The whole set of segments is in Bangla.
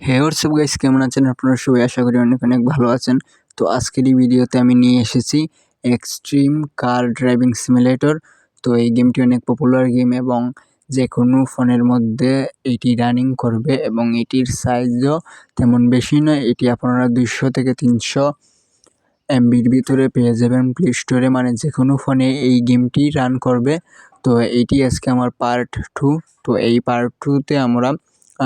হে হোয়াটসঅ্যাপ গাইস, কেমন আছেন আপনারা সবাই? আশা করি অনেক অনেক ভালো আছেন। তো আজকের এই ভিডিওতে আমি নিয়ে এসেছি এক্সট্রিম কার ড্রাইভিং সিমুলেটর। তো এই গেমটি অনেক পপুলার গেম এবং যে কোনো ফোনের মধ্যে এটি রানিং করবে এবং এটির সাইজও তেমন বেশি নয়। এটি আপনারা 200 থেকে 300 এমবির ভিতরে পেয়ে যাবেন প্লে স্টোরে, মানে যে কোনো ফোনে এই গেমটি রান করবে। তো এইটি আজকে আমার পার্ট 2। তো এই পার্ট 2তে আমরা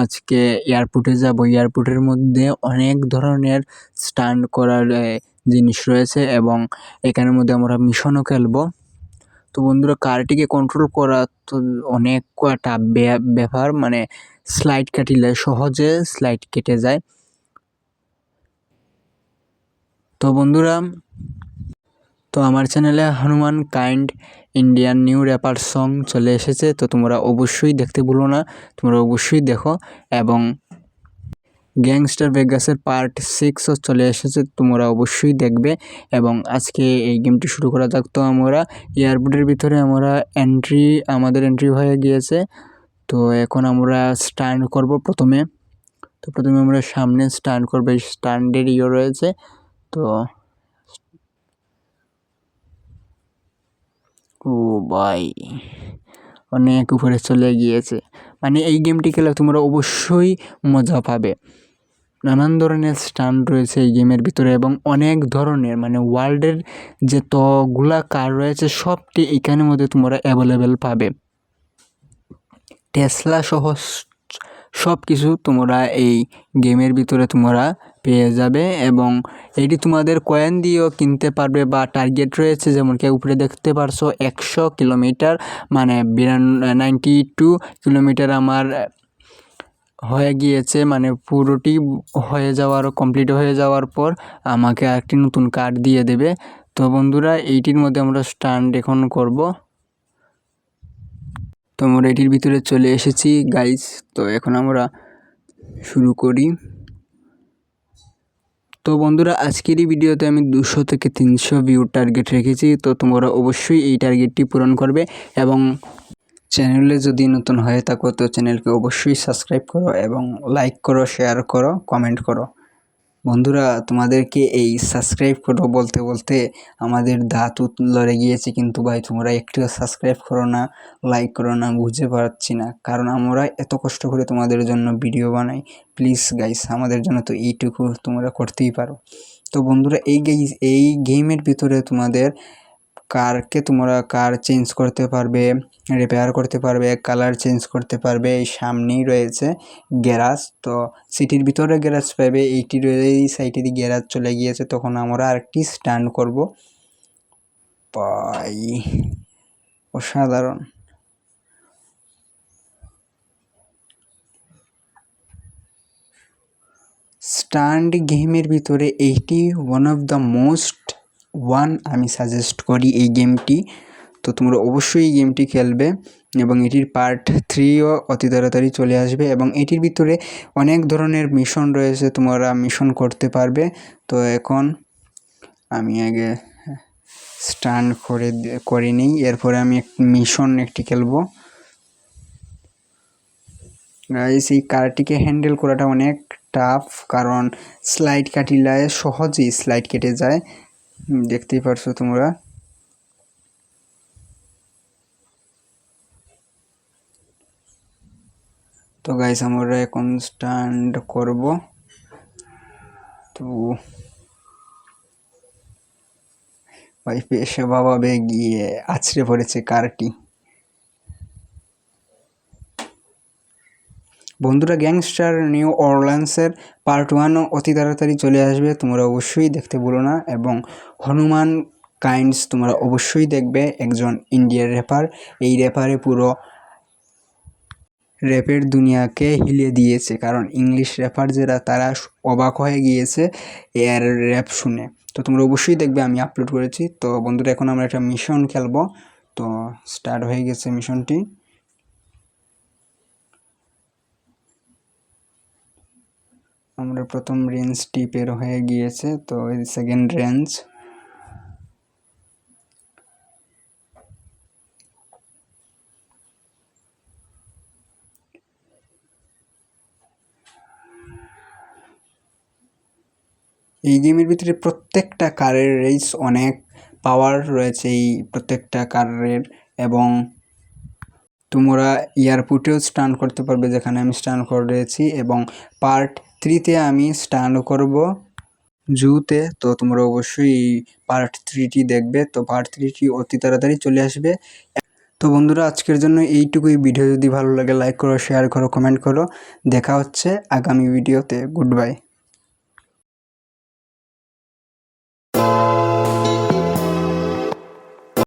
আজকে এয়ারপোর্টে যাব। এয়ারপোর্টের মধ্যে অনেক ধরনের স্টান্ট করার জিনিস রয়েছে এবং এখানের মধ্যে আমরা মিশনও খেলবো। তো বন্ধুরা, কারটিকে কন্ট্রোল করা তো অনেক কয়টা ব্যাপার, মানে স্লাইড কাটিলে সহজে স্লাইড কেটে যায়। তো বন্ধুরা, তো আমার চ্যানেলে Hanumankind Indian new rapper song চলে এসেছে। তো তোমরা অবশ্যই দেখতে ভুলো না, তোমরা অবশ্যই দেখো। এবং গ্যাংস্টার ভেগাসের পার্ট 6ও চলে এসেছে, তোমরা অবশ্যই দেখবে। এবং আজকে এই গেমটি শুরু করা যাক। তো আমরা এয়ারপোর্টের ভিতরে আমাদের এন্ট্রি হয়ে গিয়েছে। তো এখন আমরা স্টান্ট করব প্রথমে। তো প্রথমে আমরা সামনে স্টান্ট করবো, স্টান্টের রয়েছে। তো ও ভাই, অনেক উপরে চলে গিয়েছে। মানে এই গেমটি খেলে তোমরা অবশ্যই মজা পাবে। নানান ধরনের স্টান্ট রয়েছে এই গেমের ভিতরে এবং অনেক ধরনের, মানে ওয়ার্ল্ডের যতগুলা কার রয়েছে সবটি এখানের মধ্যে তোমরা অ্যাভেলেবেল পাবে। টেসলা সহ সব কিছু তোমরা এই গেমের ভিতরে তোমরা পেয়ে যাবে এবং এটি তোমাদের কয়েন দিয়েও কিনতে পারবে বা টার্গেট রয়েছে, যেমন কি উপরে দেখতে পারছো 100 কিলোমিটার, মানে 92 কিলোমিটার আমার হয়ে গিয়েছে। মানে পুরোটি কমপ্লিট হয়ে যাওয়ার পর আমাকে আরেকটি নতুন কার্ড দিয়ে দেবে। তো বন্ধুরা, এইটির মধ্যে আমরা স্টান্ট এখন করব। তো আমরা এটির ভিতরে চলে এসেছি গাইস। তো এখন আমরা শুরু করি। তো বন্ধুরা, আজকের এই ভিডিওতে আমি 200 থেকে 300 ভিউ টার্গেট রেখেছি। তো তোমরা অবশ্যই এই টার্গেটটি পূরণ করবে এবং চ্যানেলে যদি নতুন হয়ে থাকো তো চ্যানেলকে অবশ্যই সাবস্ক্রাইব করো এবং লাইক করো, শেয়ার করো, কমেন্ট করো। বন্ধুরা, তোমাদেরকে এই সাবস্ক্রাইব করো বলতে বলতে আমাদের দাঁত লড়ে গিয়েছে, কিন্তু ভাই তোমরা একটু সাবস্ক্রাইব করো না, লাইক করো না, বুঝতে পারছি না। কারণ আমরা এত কষ্ট করে তোমাদের জন্য ভিডিও বানাই। প্লিজ গাইস, আমাদের জন্য তো এইটুকু তোমরা করতেই পারো। তো বন্ধুরা, এই গেমের ভিতরে তোমাদের তোমরা কার চেঞ্জ করতে পারবে, রিপেয়ার করতে পারবে, কালার চেঞ্জ করতে পারবে। এই সামনেই রয়েছে গ্যারাজ। তো সিটির ভিতরে গ্যারাজ পাবে, এই সাইডে দিয়ে গ্যারাজ চলে গিয়েছে। তখন আমরা আরেকটি স্টান্ট করব। ভাই অসাধারণ। স্টান্ট গেমের ভিতরে eighty one of the most আমি সাজেস্ট করি এই গেমটি। তো তোমরা অবশ্যই এই গেমটি খেলবে এবং এটির পার্ট 3ও অতি তাড়াতাড়ি চলে আসবে এবং এটির ভিতরে অনেক ধরনের মিশন রয়েছে, তোমরা মিশন করতে পারবে। তো এখন আমি আগে স্টান্ট করে নিই, এরপরে আমি মিশন একটি খেলবো। গাইস, এই কারটিকে হ্যান্ডেল করাটা অনেক টাফ, কারণ স্লাইড কাটিলে সহজেই স্লাইড কেটে যায়, দেখতেই পারছো তোমরা। তো গাইস, আমরা এখন স্টান্ট করব। তো ভাই পেশাভাবে গিয়ে আছড়ে পড়েছে কারটি। বন্ধুরা, গ্যাংস্টার নিউ অরল্যান্ডসের পার্ট 1ও অতি তাড়াতাড়ি চলে আসবে, তোমরা অবশ্যই দেখতে ভুলো না। এবং হনুমান কাইন্ডস তোমরা অবশ্যই দেখবে, একজন ইন্ডিয়ার র্যাপার। এই র্যাপারে পুরো র্যাপের দুনিয়াকে হিলিয়ে দিয়েছে, কারণ ইংলিশ র্যাপার যারা তারা অবাক হয়ে গিয়েছে এর র্যাপ শুনে। তো তোমরা অবশ্যই দেখবে, আমি আপলোড করেছি। তো বন্ধুরা, এখন আমরা একটা মিশন খেলবো। তো স্টার্ট হয়ে গেছে মিশনটি। আমরা প্রথম রেঞ্জটি পের হয়ে গিয়েছে, তো সেকেন্ড রেঞ্জ। এই গেমের ভিতরে প্রত্যেকটা কারের রেস অনেক পাওয়ার রয়েছে এই প্রত্যেকটা কারের, এবং তোমরা এয়ারপোর্টেও স্টান করতে পারবে, যেখানে আমি স্টান করেছি, এবং পার্ট 3তে আমি স্টান করব জুতে। তো তোমরা অবশ্যই এই পার্ট 3টি দেখবে। তো পার্ট 3টি অতি তাড়াতাড়ি চলে আসবে। তো বন্ধুরা, আজকের জন্য এইটুকুই। ভিডিও যদি ভালো লাগে লাইক করো, শেয়ার করো, কমেন্ট করো। দেখা হচ্ছে আগামী ভিডিওতে। Good bye.